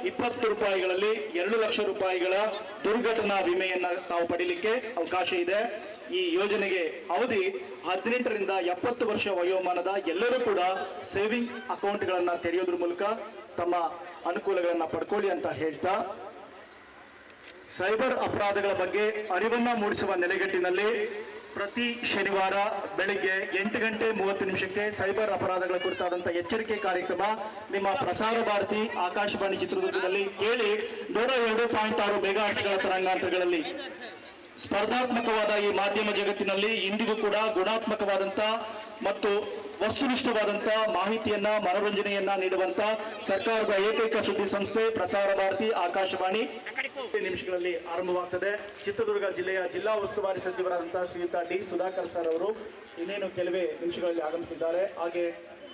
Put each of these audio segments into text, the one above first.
20 ರೂಪಾಯಿಗಳಲ್ಲಿ 2 ಲಕ್ಷ ರೂಪಾಯಿಗಳ ದುರ್ಘಟನಾ ವಿಮೆಯನ್ನ ತಾವು ಪಡೀಲಿಕ್ಕೆ ಅವಕಾಶ ಇದೆ. ಈ ಯೋಜನೆಗೆ ಅವಧಿ 18 ರಿಂದ 70 ವರ್ಷ ವಯೋಮಾನದ ಎಲ್ಲರೂ ಕೂಡ ಸೇವಿಂಗ್ ಅಕೌಂಟ್ಗಳನ್ನ ತೆರೆಯೋದ್ರ ಮೂಲಕ ತಮ್ಮ ಅನುಕೂಲಗಳನ್ನ ಪಡ್ಕೊಳ್ಳಿ ಅಂತ ಹೇಳ್ತಾ, ಸೈಬರ್ ಅಪರಾಧಗಳ ಬಗ್ಗೆ ಅರಿವನ್ನ ಮೂಡಿಸುವ ನೆಲೆಗಟ್ಟಿನಲ್ಲಿ ಪ್ರತಿ ಶನಿವಾರ ಬೆಳಿಗ್ಗೆ 8 ಗಂಟೆ 30 ನಿಮಿಷಕ್ಕೆ ಸೈಬರ್ ಅಪರಾಧಗಳ ಕುರಿತಾದಂತಹ ಎಚ್ಚರಿಕೆ ಕಾರ್ಯಕ್ರಮ ನಿಮ್ಮ ಪ್ರಸಾರ ಭಾರತಿ ಆಕಾಶವಾಣಿ ಚಿತ್ರದುರ್ಗದಲ್ಲಿ ಕೇಳಿ. 102.6 ಮೆಗಾಹರ್ಟ್ಸ್ಗಳ ತರಂಗಾಂತರಗಳಲ್ಲಿ ಸ್ಪರ್ಧಾತ್ಮಕವಾದ ಈ ಮಾಧ್ಯಮ ಜಗತ್ತಿನಲ್ಲಿ ಇಂದಿಗೂ ಕೂಡ ಗುಣಾತ್ಮಕವಾದಂತ ಮತ್ತು ವಸ್ತುನಿಷ್ಠವಾದಂತ ಮಾಹಿತಿಯನ್ನ, ಮನೋರಂಜನೆಯನ್ನ ನೀಡುವಂತ ಸರ್ಕಾರದ ಏಕೈಕ ಸುದ್ದಿ ಸಂಸ್ಥೆ ಪ್ರಸಾರ ಭಾರತಿ ಆಕಾಶವಾಣಿ ನಿಮಿಷಗಳಲ್ಲಿ ಆರಂಭವಾಗ್ತದೆ. ಚಿತ್ರದುರ್ಗ ಜಿಲ್ಲೆಯ ಜಿಲ್ಲಾ ಉಸ್ತುವಾರಿ ಸಚಿವರಾದಂತಹ ಶ್ರೀಯುತ ಡಿ ಸುಧಾಕರ್ ಸರ್ ಅವರು ಇನ್ನೇನು ಕೆಲವೇ ನಿಮಿಷಗಳಲ್ಲಿ ಆಗಮಿಸಿದ್ದಾರೆ. ಹಾಗೆ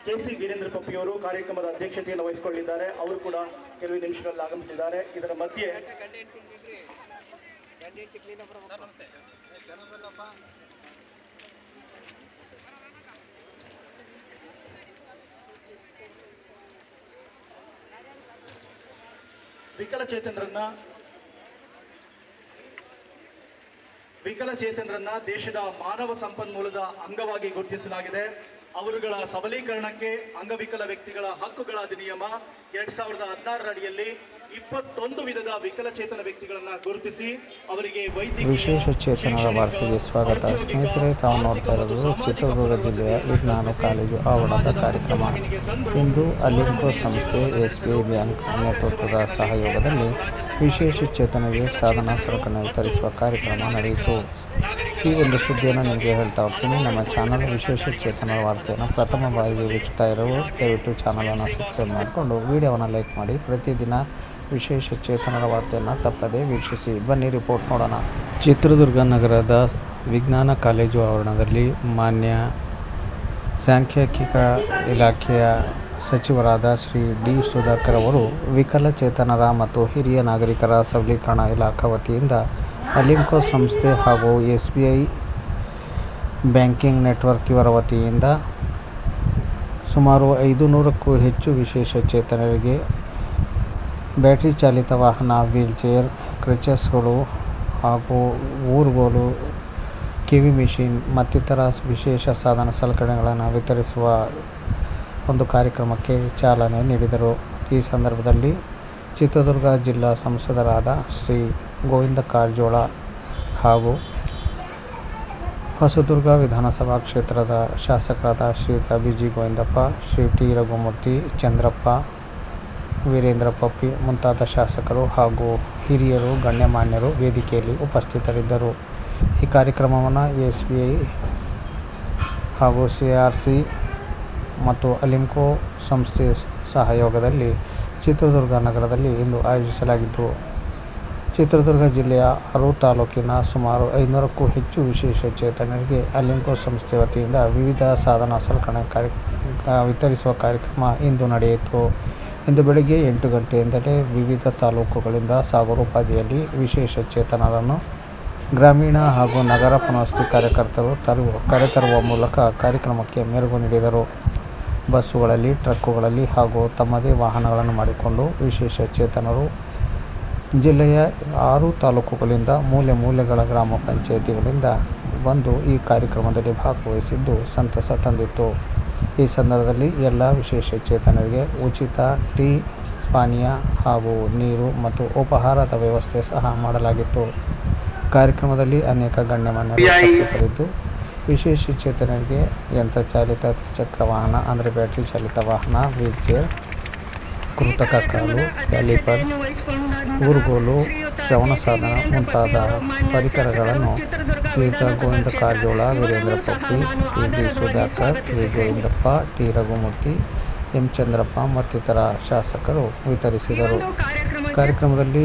KC ವೀರೇಂದ್ರ ಪಪ್ಪಿಯವರು ಕಾರ್ಯಕ್ರಮದ ಅಧ್ಯಕ್ಷತೆಯನ್ನು ವಹಿಸಿಕೊಳ್ಳಿದ್ದಾರೆ. ಅವರು ಕೂಡ ಕೆಲವೇ ನಿಮಿಷಗಳಲ್ಲಿ ಆಗಮಿಸಿದ್ದಾರೆ. ಇದರ ಮಧ್ಯೆ ವಿಕಲಚೇತನರನ್ನ ದೇಶದ ಮಾನವ ಸಂಪನ್ಮೂಲದ ಅಂಗವಾಗಿ ಗುರುತಿಸಲಾಗಿದೆ. ಅವರುಗಳ ಸಬಲೀಕರಣಕ್ಕೆ ಅಂಗವಿಕಲ ವ್ಯಕ್ತಿಗಳ ಹಕ್ಕುಗಳ ಅಧಿನಿಯಮ 2016 ಅಡಿಯಲ್ಲಿ 21 ವಿಧದ ವಿಕಲಚೇತನ ವ್ಯಕ್ತಿಗಳನ್ನ ಗುರುತಿಸಿ ಅವರಿಗೆ ವಿಶೇಷ ಚೇತನರ ವಾರ್ತೆಗೆ ಸ್ವಾಗತ. ಸ್ನೇಹಿತರೆ, ತಾವು ನೋಡ್ತಾ ಇರೋದು ಚಿತ್ರದುರ್ಗ ಜಿಲ್ಲೆಯ ವಿಜ್ಞಾನ ಕಾಲೇಜು ಆವರಣದ ಕಾರ್ಯಕ್ರಮ. ಇಂದು ಅಲಿಂಕೋ ಸಂಸ್ಥೆ, SBI ಬ್ಯಾಂಕ್ ನೇತೃತ್ವದ ಸಹಯೋಗದಲ್ಲಿ ವಿಶೇಷ ಚೇತನರಿಗೆ ಸಾಧನ ಸರಕನ್ನು ವಿತರಿಸುವ ಕಾರ್ಯಕ್ರಮ ನಡೆಯಿತು. ಈ ಒಂದು ಸುದ್ದಿಯನ್ನು ನಿಮಗೆ ಹೇಳ್ತಾ ಹೋಗ್ತೀನಿ. ನಮ್ಮ ಚಾನಲ್ ವಿಶೇಷ ಚೇತನರ ವಾರ್ತೆಯನ್ನು ಪ್ರಥಮ ಬಾರಿಗೆ ವೀಕ್ಷಿಸ್ತಾ ಇರೋರು ದಯವಿಟ್ಟು ಚಾನಲನ್ನು ಸಬ್ಸ್ಕ್ರೈಬ್ ಮಾಡಿಕೊಂಡು ವಿಡಿಯೋವನ್ನು ಲೈಕ್ ಮಾಡಿ. ಪ್ರತಿದಿನ ವಿಶೇಷ ಚೇತನರ ವಾರ್ತೆಯನ್ನು ತಪ್ಪದೇ ವೀಕ್ಷಿಸಿ. ಬನ್ನಿ ರಿಪೋರ್ಟ್ ನೋಡೋಣ. ಚಿತ್ರದುರ್ಗ ನಗರದ ವಿಜ್ಞಾನ ಕಾಲೇಜು ಆವರಣದಲ್ಲಿ ಮಾನ್ಯ ಸಾಂಖ್ಯಿಕ ಇಲಾಖೆಯ ಸಚಿವರಾದ ಶ್ರೀ ಡಿ ಸುಧಾಕರ್ ಅವರು ವಿಕಲಚೇತನರ ಮತ್ತು ಹಿರಿಯ ನಾಗರಿಕರ ಸಬಲೀಕರಣ ಇಲಾಖೆ ವತಿಯಿಂದ ಅಲಿಂಕೋ ಸಂಸ್ಥೆ ಹಾಗೂ SBI ಬ್ಯಾಂಕಿಂಗ್ ನೆಟ್ವರ್ಕ್ ಇವರ ವತಿಯಿಂದ ಸುಮಾರು 500ಕ್ಕೂ ಹೆಚ್ಚು ವಿಶೇಷ ಚೇತನರಿಗೆ ಬ್ಯಾಟರಿ ಚಾಲಿತ ವಾಹನ, ವೀಲ್ಚೇರ್, ಕ್ರಚಸ್ಗಳು ಹಾಗೂ ಊರುಗೋಲು, ಕಿವಿ ಮಿಷಿನ್ ಮತ್ತಿತರ ವಿಶೇಷ ಸಾಧನ ಸಲಕರಣೆಗಳನ್ನು ವಿತರಿಸುವ ಒಂದು ಕಾರ್ಯಕ್ರಮಕ್ಕೆ ಚಾಲನೆ ನೀಡಿದರು. ಈ ಸಂದರ್ಭದಲ್ಲಿ ಚಿತ್ರದುರ್ಗ ಜಿಲ್ಲಾ ಸಂಸದರಾದ ಶ್ರೀ ಗೋವಿಂದ ಕಾರಜೋಳ ಹಾಗೂ ಹೊಸದುರ್ಗ ವಿಧಾನಸಭಾ ಕ್ಷೇತ್ರದ ಶಾಸಕರಾದ ಶ್ರೀಯುತ BG ಗೋವಿಂದಪ್ಪ, ಶ್ರೀ T ರಘುಮೂರ್ತಿ, ಚಂದ್ರಪ್ಪ, ವೀರೇಂದ್ರ ಪಪ್ಪಿ ಮುಂತಾದ ಶಾಸಕರು ಹಾಗೂ ಹಿರಿಯರು, ಗಣ್ಯಮಾನ್ಯರು ವೇದಿಕೆಯಲ್ಲಿ ಉಪಸ್ಥಿತರಿದ್ದರು. ಈ ಕಾರ್ಯಕ್ರಮವನ್ನು SBI ಹಾಗೂ CRC ಮತ್ತು ಅಲಿಂಕೋ ಸಂಸ್ಥೆ ಸಹಯೋಗದಲ್ಲಿ ಚಿತ್ರದುರ್ಗ ನಗರದಲ್ಲಿ ಇಂದು ಆಯೋಜಿಸಲಾಗಿದ್ದು, ಚಿತ್ರದುರ್ಗ ಜಿಲ್ಲೆಯ 6 ತಾಲೂಕಿನ ಸುಮಾರು 500ಕ್ಕೂ ಹೆಚ್ಚು ವಿಶೇಷ ಚೇತನರಿಗೆ ಅಲಿಂಕೋ ಸಂಸ್ಥೆ ವತಿಯಿಂದ ವಿವಿಧ ಸಾಧನ ಸಲಕರಣೆ ವಿತರಿಸುವ ಕಾರ್ಯಕ್ರಮ ಇಂದು ನಡೆಯಿತು. ಇಂದು ಬೆಳಗ್ಗೆ 8 ಗಂಟೆಯಿಂದಲೇ ವಿವಿಧ ತಾಲೂಕುಗಳಿಂದ ಸಾಗರೋಪಾದಿಯಲ್ಲಿ ವಿಶೇಷ ಚೇತನರನ್ನು ಗ್ರಾಮೀಣ ಹಾಗೂ ನಗರ ಪುನರ್ವಸತಿ ಕಾರ್ಯಕರ್ತರು ಕರೆತರುವ ಮೂಲಕ ಕಾರ್ಯಕ್ರಮಕ್ಕೆ ಮೆರುಗು ನೀಡಿದರು. ಬಸ್ಸುಗಳಲ್ಲಿ, ಟ್ರಕ್ಕುಗಳಲ್ಲಿ ಹಾಗೂ ತಮ್ಮದೇ ವಾಹನಗಳನ್ನು ಮಾಡಿಕೊಂಡು ವಿಶೇಷ ಚೇತನರು ಜಿಲ್ಲೆಯ 6 ತಾಲೂಕುಗಳಿಂದ ಮೂಲೆ ಮೂಲೆಗಳ ಗ್ರಾಮ ಪಂಚಾಯಿತಿಗಳಿಂದ ಬಂದು ಈ ಕಾರ್ಯಕ್ರಮದಲ್ಲಿ ಭಾಗವಹಿಸಿದ್ದು ಸಂತಸ ತಂದಿತ್ತು. ಈ ಸಂದರ್ಭದಲ್ಲಿ ಎಲ್ಲ ವಿಶೇಷ ಚೇತನರಿಗೆ ಉಚಿತ ಟೀ, ಪಾನೀಯ ಹಾಗೂ ನೀರು ಮತ್ತು ಉಪಹಾರದ ವ್ಯವಸ್ಥೆ ಸಹ ಮಾಡಲಾಗಿತ್ತು. ಕಾರ್ಯಕ್ರಮದಲ್ಲಿ ಅನೇಕ ಗಣ್ಯಮಾನ್ಯರು ಉಪಸ್ಥಿತರಿದ್ದು ವಿಶೇಷ ಚೇತನರಿಗೆ ಯಂತ್ರಚಾಲಿತ ತ್ರಿಚಕ್ರ ವಾಹನ ಅಂದರೆ ಬ್ಯಾಟರಿ ಚಾಲಿತ ವಾಹನ, ವೀಲ್ಚೇರ್, ಕೃತಕ ಕಾಲು, ಕ್ಯಾಲಿಪರ್ಸ್, ಊರುಗೋಲು, ಶ್ರವಣ ಸಾಧನ ಮುಂತಾದ ಪರಿಕರಗಳನ್ನು ಶ್ರೀಯುತ Govind Karjol, Virendra Puppy, Shri D Sudhakar, Shri Govindappa, T Raghumurthy, M Chandrappa ಮತ್ತಿತರ ಶಾಸಕರು ವಿತರಿಸಿದರು. ಕಾರ್ಯಕ್ರಮದಲ್ಲಿ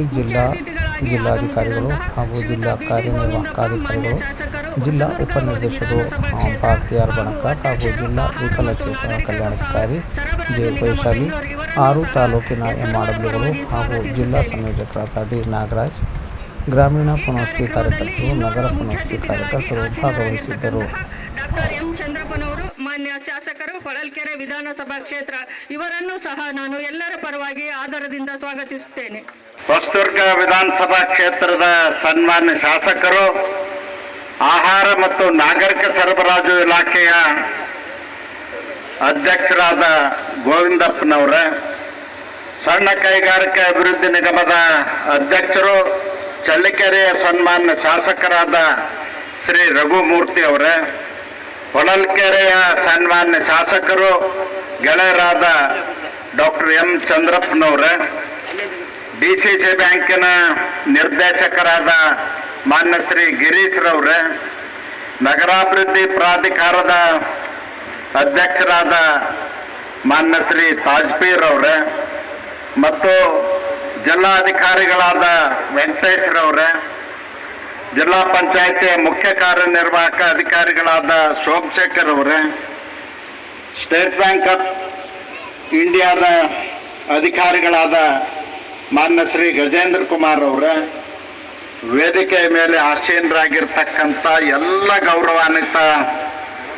ಜಿಲ್ಲಾಧಿಕಾರಿಗಳು ಹಾಗೂ ಜಿಲ್ಲಾ ಕಾರ್ಯನಿರ್ವಾಹಕಾಧಿಕಾರಿಗಳು, ಜಿಲ್ಲಾ ಉಪನಿರ್ದೇಶಕರು ಭಾರತಿ ಆರ್ ಬಣಕಾರ್ ಹಾಗೂ ಜಿಲ್ಲಾ ವಿಕಲಚೇತನ ಕಲ್ಯಾಣಾಧಿಕಾರಿ J ವೈಶಾಲಿ, 6 ತಾಲೂಕಿನ MRWಗಳು ಹಾಗೂ ಜಿಲ್ಲಾ ಸಂಯೋಜಕರಾದ D ನಾಗರಾಜ್, ಗ್ರಾಮೀಣ ಪುನರ್ವಸತಿ ಕಾರ್ಯಕರ್ತರು, ನಗರ ಪುನರ್ವಸತಿ ಕಾರ್ಯಕರ್ತರು ಭಾಗವಹಿಸಿದ್ದರು. ಡಾಕ್ಟರ್ M ಚಂದ್ರಪ್ಪನವರು ಸನ್ಮಾನ್ಯ ಶಾಸಕರು ಹೊಳಲ್ಕೆರೆ ವಿಧಾನಸಭಾ ಕ್ಷೇತ್ರ ಇವರನ್ನು ಸಹ ನಾನು ಎಲ್ಲರ ಪರವಾಗಿ ಆದರದಿಂದ ಸ್ವಾಗತಿಸುತ್ತೇನೆ. ಹೊಸದುರ್ಗ ವಿಧಾನಸಭಾ ಕ್ಷೇತ್ರದ ಸನ್ಮಾನ್ಯ ಶಾಸಕರು, ಆಹಾರ ಮತ್ತು ನಾಗರಿಕ ಸರಬರಾಜು ಇಲಾಖೆಯ ಅಧ್ಯಕ್ಷರಾದ ಗೋವಿಂದಪ್ಪನವರೇ, ಸಣ್ಣ ಕೈಗಾರಿಕೆ ಅಭಿವೃದ್ಧಿ ನಿಗಮದ ಅಧ್ಯಕ್ಷರು, ಚಳ್ಳಕೆರೆಯ ಸನ್ಮಾನ್ಯ ಶಾಸಕರಾದ ಶ್ರೀ ರಘುಮೂರ್ತಿ ಅವರೇ, ಹೊಳಲ್ಕೆರೆಯ ಸನ್ಮಾನ್ಯ ಶಾಸಕರು ಗೆಳೆಯರಾದ ಡಾಕ್ಟರ್ ಎಂ ಚಂದ್ರಪ್ಪನವರೇ, ಡಿಸಿಸಿ ಬ್ಯಾಂಕಿನ ನಿರ್ದೇಶಕರಾದ ಮಾನ್ಯ ಶ್ರೀ ಗಿರೀಶ್ ರವರೇ, ನಗರಾಭಿವೃದ್ಧಿ ಪ್ರಾಧಿಕಾರದ ಅಧ್ಯಕ್ಷರಾದ ಮಾನ್ಯ ಶ್ರೀ ತಾಜ್ಪೀರ್ ಅವರೇ ಮತ್ತು ಜಿಲ್ಲಾಧಿಕಾರಿಗಳಾದ ವೆಂಕಟೇಶ್ ರವರೇ, ಜಿಲ್ಲಾ ಪಂಚಾಯಿತಿಯ ಮುಖ್ಯ ಕಾರ್ಯನಿರ್ವಾಹಕ ಅಧಿಕಾರಿಗಳಾದ ಸೋಮಶೇಖರ್ ಅವರೇ, ಸ್ಟೇಟ್ ಬ್ಯಾಂಕ್ ಆಫ್ ಇಂಡಿಯಾದ ಅಧಿಕಾರಿಗಳಾದ ಮಾನ್ಯ ಶ್ರೀ ಗಜೇಂದ್ರ ಕುಮಾರ್ ಅವರೇ, ವೇದಿಕೆಯ ಮೇಲೆ ಆಸೀನರಾಗಿರ್ತಕ್ಕಂಥ ಎಲ್ಲ ಗೌರವಾನ್ವಿತ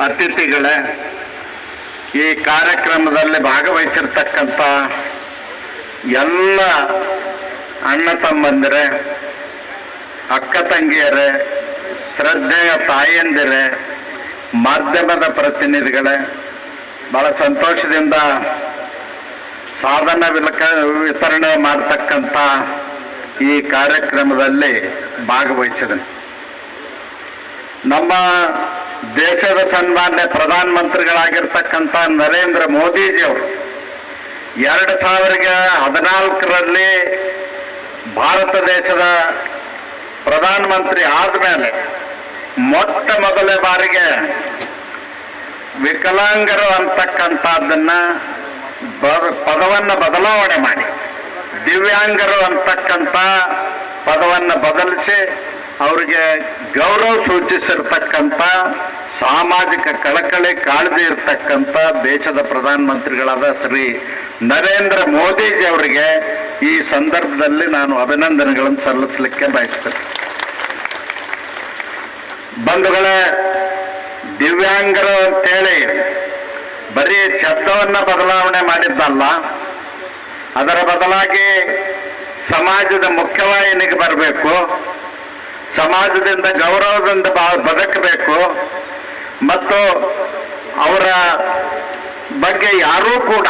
ಅತಿಥಿಗಳೇ, ಈ ಕಾರ್ಯಕ್ರಮದಲ್ಲಿ ಭಾಗವಹಿಸಿರ್ತಕ್ಕಂಥ ಎಲ್ಲ ಅಣ್ಣ ತಮ್ಮಂದಿರೇ, ಅಕ್ಕ ತಂಗಿಯರೇ, ಶ್ರದ್ಧೆಯ ತಾಯಂದಿರೇ, ಮಾಧ್ಯಮದ ಪ್ರತಿನಿಧಿಗಳೇ, ಬಹಳ ಸಂತೋಷದಿಂದ ಸಾಧನ ವಿತರಣೆ ಮಾಡತಕ್ಕಂಥ ಈ ಕಾರ್ಯಕ್ರಮದಲ್ಲಿ ಭಾಗವಹಿಸಿದೆ. ನಮ್ಮ ದೇಶದ ಸನ್ಮಾನ್ಯ ಪ್ರಧಾನಮಂತ್ರಿಗಳಾಗಿರ್ತಕ್ಕಂಥ ನರೇಂದ್ರ ಮೋದಿಜಿಯವರು 2014ರಲ್ಲಿ ಭಾರತ ದೇಶದ ಪ್ರಧಾನಮಂತ್ರಿ ಆದಮೇಲೆ ಮೊಟ್ಟ ಮೊದಲ ಬಾರಿಗೆ ವಿಕಲಾಂಗರು ಅಂತಕ್ಕಂಥದ್ದನ್ನ ಪದವನ್ನು ಬದಲಾವಣೆ ಮಾಡಿ ದಿವ್ಯಾಂಗರು ಅಂತಕ್ಕಂಥ ಪದವನ್ನು ಬದಲಿಸಿ ಅವರಿಗೆ ಗೌರವ ಸೂಚಿಸಿರ್ತಕ್ಕಂಥ ಸಾಮಾಜಿಕ ಕಳಕಳಿ ಕಾಳಜಿ ಇರ್ತಕ್ಕಂಥ ದೇಶದ ಪ್ರಧಾನಮಂತ್ರಿಗಳಾದ ಶ್ರೀ ನರೇಂದ್ರ ಮೋದಿಜಿ ಅವರಿಗೆ ಈ ಸಂದರ್ಭದಲ್ಲಿ ನಾನು ಅಭಿನಂದನೆಗಳನ್ನು ಸಲ್ಲಿಸಲಿಕ್ಕೆ ಬಯಸ್ತೇನೆ. ಬಂಧುಗಳೇ, ದಿವ್ಯಾಂಗರು ಅಂತೇಳಿ ಬರೀ ಶಬ್ದವನ್ನ ಬದಲಾವಣೆ ಮಾಡಿದ್ದಲ್ಲ, ಅದರ ಬದಲಾಗಿ ಸಮಾಜದ ಮುಖ್ಯವಾಹಿನಿಗೆ ಬರಬೇಕು, ಸಮಾಜದಿಂದ ಗೌರವದಿಂದ ಬದುಕಬೇಕು ಮತ್ತು ಅವರ ಬಗ್ಗೆ ಯಾರೂ ಕೂಡ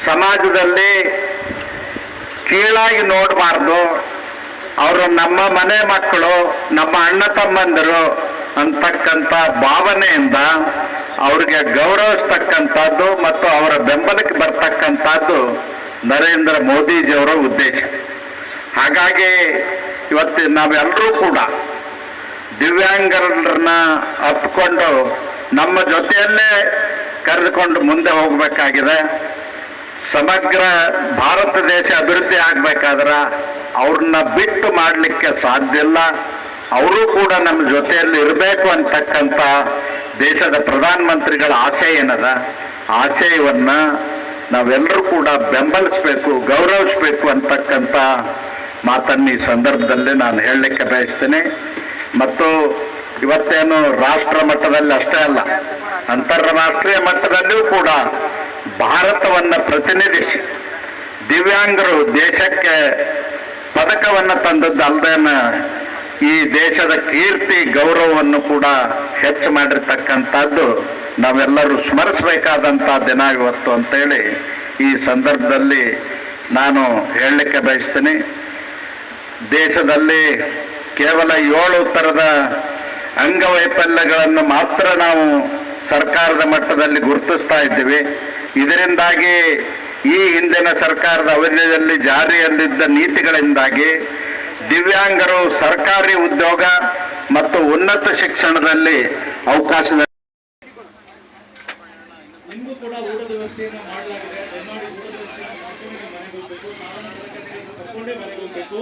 ಸಮಾಜದಲ್ಲಿ ಕೀಳಾಗಿ ನೋಡಬಾರ್ದು, ಅವರು ನಮ್ಮ ಮನೆ ಮಕ್ಕಳು, ನಮ್ಮ ಅಣ್ಣ ತಮ್ಮಂದಿರು ಅಂತಕ್ಕಂಥ ಭಾವನೆಯಿಂದ ಅವ್ರಿಗೆ ಗೌರವಿಸ್ತಕ್ಕಂಥದ್ದು ಮತ್ತು ಅವರ ಬೆಂಬಲಕ್ಕೆ ಬರ್ತಕ್ಕಂಥದ್ದು ನರೇಂದ್ರ ಮೋದಿಜಿಯವರ ಉದ್ದೇಶ. ಹಾಗಾಗಿ ಇವತ್ತು ನಾವೆಲ್ಲರೂ ಕೂಡ ದಿವ್ಯಾಂಗರನ್ನ ಅಪ್ಪಿಕೊಂಡು ನಮ್ಮ ಜೊತೆಯಲ್ಲೇ ಕರೆದುಕೊಂಡು ಮುಂದೆ ಹೋಗಬೇಕಾಗಿದೆ. ಸಮಗ್ರ ಭಾರತ ದೇಶ ಅಭಿವೃದ್ಧಿ ಆಗ್ಬೇಕಾದ್ರೆ ಅವ್ರನ್ನ ಬಿಟ್ಟು ಮಾಡಲಿಕ್ಕೆ ಸಾಧ್ಯ ಇಲ್ಲ. ಅವರು ಕೂಡ ನಮ್ಮ ಜೊತೆಯಲ್ಲಿ ಇರಬೇಕು ಅಂತಕ್ಕಂಥ ದೇಶದ ಪ್ರಧಾನಮಂತ್ರಿಗಳ ಆಸೆ ಏನದ, ಆಶಯವನ್ನ ನಾವೆಲ್ಲರೂ ಕೂಡ ಬೆಂಬಲಿಸಬೇಕು, ಗೌರವಿಸಬೇಕು ಅಂತಕ್ಕಂಥ ಮಾತನ್ನು ಈ ಸಂದರ್ಭದಲ್ಲಿ ನಾನು ಹೇಳಲಿಕ್ಕೆ ಬಯಸ್ತೇನೆ. ಮತ್ತು ಇವತ್ತೇನು ರಾಷ್ಟ್ರ ಮಟ್ಟದಲ್ಲಿ ಅಷ್ಟೇ ಅಲ್ಲ, ಅಂತಾರಾಷ್ಟ್ರೀಯ ಮಟ್ಟದಲ್ಲಿಯೂ ಕೂಡ ಭಾರತವನ್ನು ಪ್ರತಿನಿಧಿಸಿ ದಿವ್ಯಾಂಗರು ದೇಶಕ್ಕೆ ಪದಕವನ್ನು ತಂದದ್ದಲ್ದೇನ ಈ ದೇಶದ ಕೀರ್ತಿ ಗೌರವವನ್ನು ಕೂಡ ಹೆಚ್ಚು ಮಾಡಿರ್ತಕ್ಕಂಥದ್ದು ನಾವೆಲ್ಲರೂ ಸ್ಮರಿಸಬೇಕಾದಂಥ ದಿನ ಇವತ್ತು ಅಂತೇಳಿ ಈ ಸಂದರ್ಭದಲ್ಲಿ ನಾನು ಹೇಳಲಿಕ್ಕೆ ಬಯಸ್ತೀನಿ. ದೇಶದಲ್ಲಿ ಕೇವಲ 7 ಥರದ ಅಂಗವೈಫಲ್ಯಗಳನ್ನು ಮಾತ್ರ ನಾವು ಸರ್ಕಾರದ ಮಟ್ಟದಲ್ಲಿ ಗುರುತಿಸ್ತಾ ಇದ್ದೀವಿ. ಇದರಿಂದಾಗಿ ಈ ಹಿಂದಿನ ಸರ್ಕಾರದ ಅವಧಿಯಲ್ಲಿ ಜಾರಿಯಲ್ಲಿದ್ದ ನೀತಿಗಳಿಂದಾಗಿ ದಿವ್ಯಾಂಗರು ಸರ್ಕಾರಿ ಉದ್ಯೋಗ ಮತ್ತು ಉನ್ನತ ಶಿಕ್ಷಣದಲ್ಲಿ ಅವಕಾಶದ ನಿಮಗೂ ಕೂಡ ಊಟದ ವ್ಯವಸ್ಥೆಯನ್ನು ಮಾಡಲಾಗಿದೆ. ದಯಮಾಡಿ ಊಟದ ವ್ಯವಸ್ಥೆಯನ್ನು ಮಾಡ್ಕೊಂಡು ಮನೆಗೆ ಹೋಗಬೇಕು, ಸಾಧನ ಸರಕಾರಿಗಳನ್ನು ಕರ್ಕೊಂಡೇ ಮನೆಗೆ ಹೋಗಬೇಕು.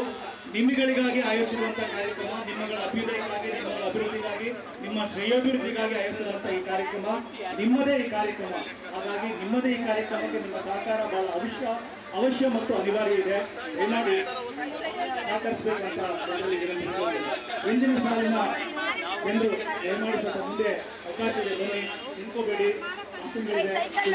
ನಿಮ್ಮಗಳಿಗಾಗಿ ಆಯೋಜಿಸಿರುವಂತಹ ಕಾರ್ಯಕ್ರಮ, ನಿಮ್ಮಗಳ ಅಭ್ಯುದಯಕ್ಕಾಗಿ, ನಿಮ್ಮಗಳ ಅಭಿವೃದ್ಧಿಗಾಗಿ, ನಿಮ್ಮ ಶ್ರೇಯೋಭಿವೃದ್ಧಿಗಾಗಿ ಆಯೋಜಿಸಿರುವಂತಹ ಈ ಕಾರ್ಯಕ್ರಮ ನಿಮ್ಮದೇ ಈ ಕಾರ್ಯಕ್ರಮ. ಹಾಗಾಗಿ ನಿಮ್ಮದೇ ಈ ಕಾರ್ಯಕ್ರಮಕ್ಕೆ ನಿಮ್ಮ ಸಹಕಾರ ಬಹಳ ಅವಶ್ಯ ಮತ್ತು ಅನಿವಾರ್ಯ ಇದೆ. ದಯಮಾಡಿ ಸಹಕರಿಸಬೇಕಂತ ಹಿಂದಿನ ಸಾಲಿನ ಜನರು ದಯಮಾಡಿ ಸ್ವಲ್ಪ ಮುಂದೆ ಅವಕಾಶ ಇದೆ. ಮಲ್ಕೋಬೇಡಿ. ಸೈಕಲ್